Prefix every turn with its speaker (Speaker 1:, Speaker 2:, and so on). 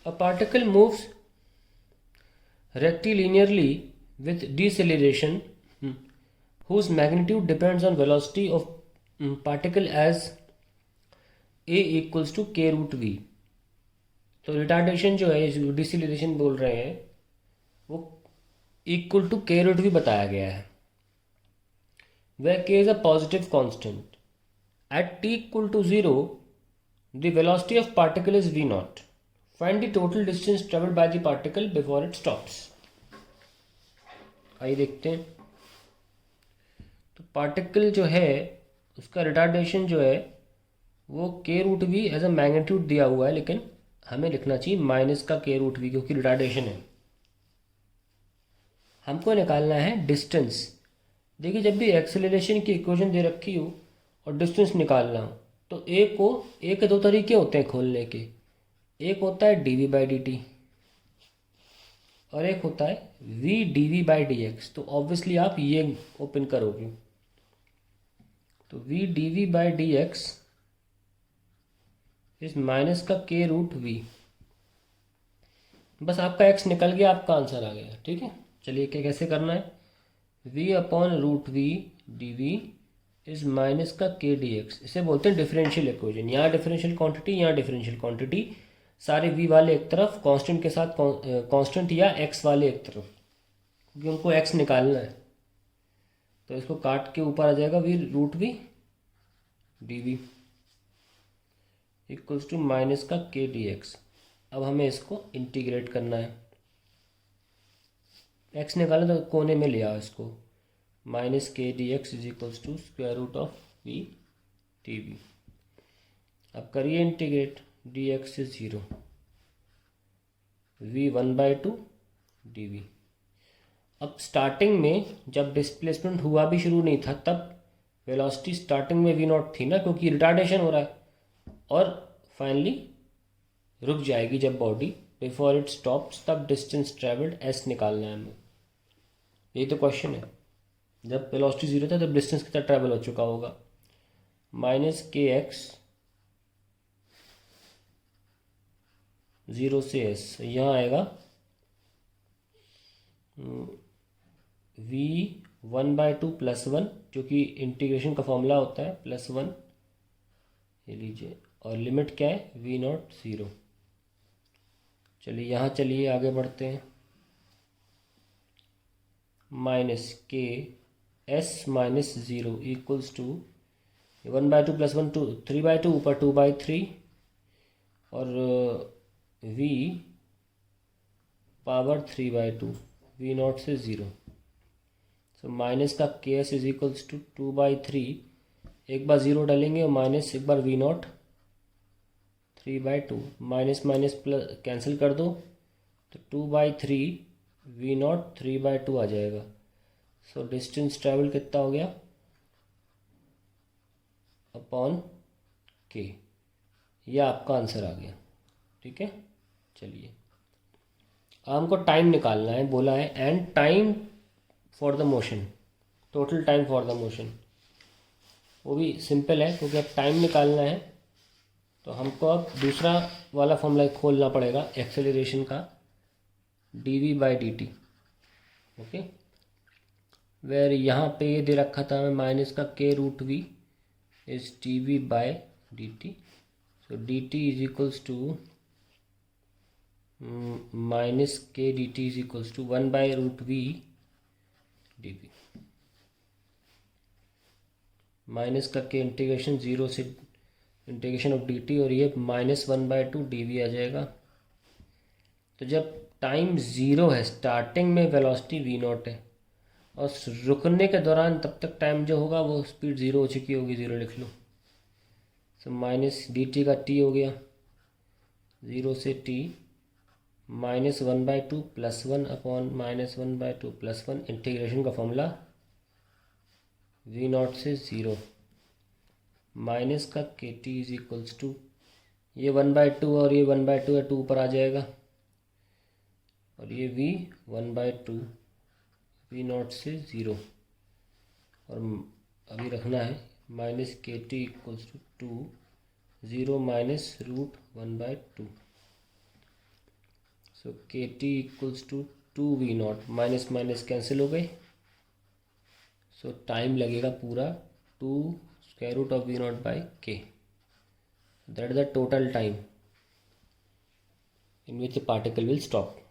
Speaker 1: A particle moves rectilinearly with deceleration whose magnitude depends on velocity of particle as a equals to k root v. तो retardation जो है, deceleration बोल रहे हैं, वो equal to k root v बताया गया है। where k is a positive constant. At t equal to 0, the velocity of particle is v naught. Find the total distance traveled by the particle before it stops. आइए देखते हैं। तो particle जो है उसका रिटार्डेशन जो है वो k root v as a magnitude दिया हुआ है, लेकिन हमें लिखना चाहिए माइनस का के रूट वी, क्योंकि रिटार्डेशन है। हमको निकालना है डिस्टेंस। देखिए, जब भी एक्सेलरेशन की इक्वेशन दे रखी हो और डिस्टेंस निकालना हो तो एक के दो तरीके होते हैं खोलने के। एक होता है d we by D t और एक होता है v d we by d x. तो ऑब्वियसली आप ये ओपन करोगे तो v d we by d x इस माइनस का के रूट वी। बस आपका एक्स निकल गया, आपका आंसर आ गया। ठीक है, चलिए क्या कैसे करना है। v upon root v d v is minus का के डी एक्स, इसे बोलते हैं डिफरेंशियल इक्वेशन। यहाँ डिफरेंशियल क्वांटिटी, यहाँ डिफरेंशियल क्वांटिटी, सारे v वाले एक तरफ, कांस्टेंट के साथ कांस्टेंट या x वाले एक तरफ, क्योंकि उनको x निकालना है। तो इसको काट के ऊपर आ जाएगा v root v d v equals to minus का के डी एक्स। अब हमें इसको इंटीग्रेट करना है। x निकालें तो कोने में ले आओ इसको, माइनस के d x is equals to square root of v t v. अब करिए integrate, d x is 0, v 1/2 d v. अब स्टार्टिंग में जब डिस्प्लेसमेंट हुआ भी शुरू नहीं था तब वेलोसिटी स्टार्टिंग में वी नॉट थी ना, क्योंकि रिटार्डेशन हो रहा है, और फाइनली रुक जाएगी जब बॉडी बिफोर इट स्टॉप्स, तब डिस्टेंस ट्रेवल्ड एस निकालना है हमें। यही तो क्वेश्चन है। जब वेलोसिटी 0 था तब डिस्टेंस कितना ट्रेवल हो चुका होगा, माइनस के एक्स 0 से एस। यहाँ आएगा वी 1/2 प्लस 1, जो कि इंटीग्रेशन का फॉर्मूला होता है, प्लस 1 ये लीजिए, और लिमिट क्या है वी नॉट 0। चलिए यहाँ चलिए आगे बढ़ते हैं। Minus k s minus 0 equals to 1/2 plus 1 3/2, ऊपर 2/3, और v पावर 3/2, वी नॉट से 0। सो माइनस का के एस इज इक्वल्स टू 2/3, एक बार 0 डालेंगे और माइनस एक बार V naught 3/2, minus minus plus cancel कर दो तो 2/3 वी नॉट 3/2 आ जाएगा। सो डिस्टेंस ट्रेवल कितना हो गया अपॉन के, यह आपका आंसर आ गया। ठीक है, चलिए हमको टाइम निकालना है, बोला है and time for the motion, total time for the motion. वो भी सिंपल है, क्योंकि अब टाइम निकालना है तो हमको अब दूसरा वाला फॉर्मूला खोलना पड़ेगा एक्सेलरेशन का, d we by D t. Okay, where यहाँ पे ये दे रखा था हमें माइनस का के root V is D we by D T. So D T is equals to minus के D T is equals to 1/√v D V. Minus का के इंटीग्रेशन 0 से इंटीग्रेशन ऑफ डी टी, और ये minus 1/2 d we आ जाएगा। तो जब time 0 है, starting में वेलोसिटी वी नॉट है, और रुकने के दौरान तब तक टाइम जो होगा वो स्पीड 0 हो चुकी होगी, 0 लिख लो। सो माइनस डी टी का टी हो गया 0 से T, minus 1/2 plus 1 upon minus 1/2 plus 1, integration का फॉर्मूला वी नॉट से 0, माइनस का के टी इज इक्वल्स टू, ये 1/2 और ये 1/2 है, 2 ऊपर आ जाएगा, और ये v 1/2 वी नॉट से 0, और अभी रखना है minus K T equals to 2, 0 minus root 1/2। So K T equals to 2v0, minus minus cancel हो गए। सो टाइम लगेगा पूरा 2 square root of v0 by K, that is the total time in which the particle will stop.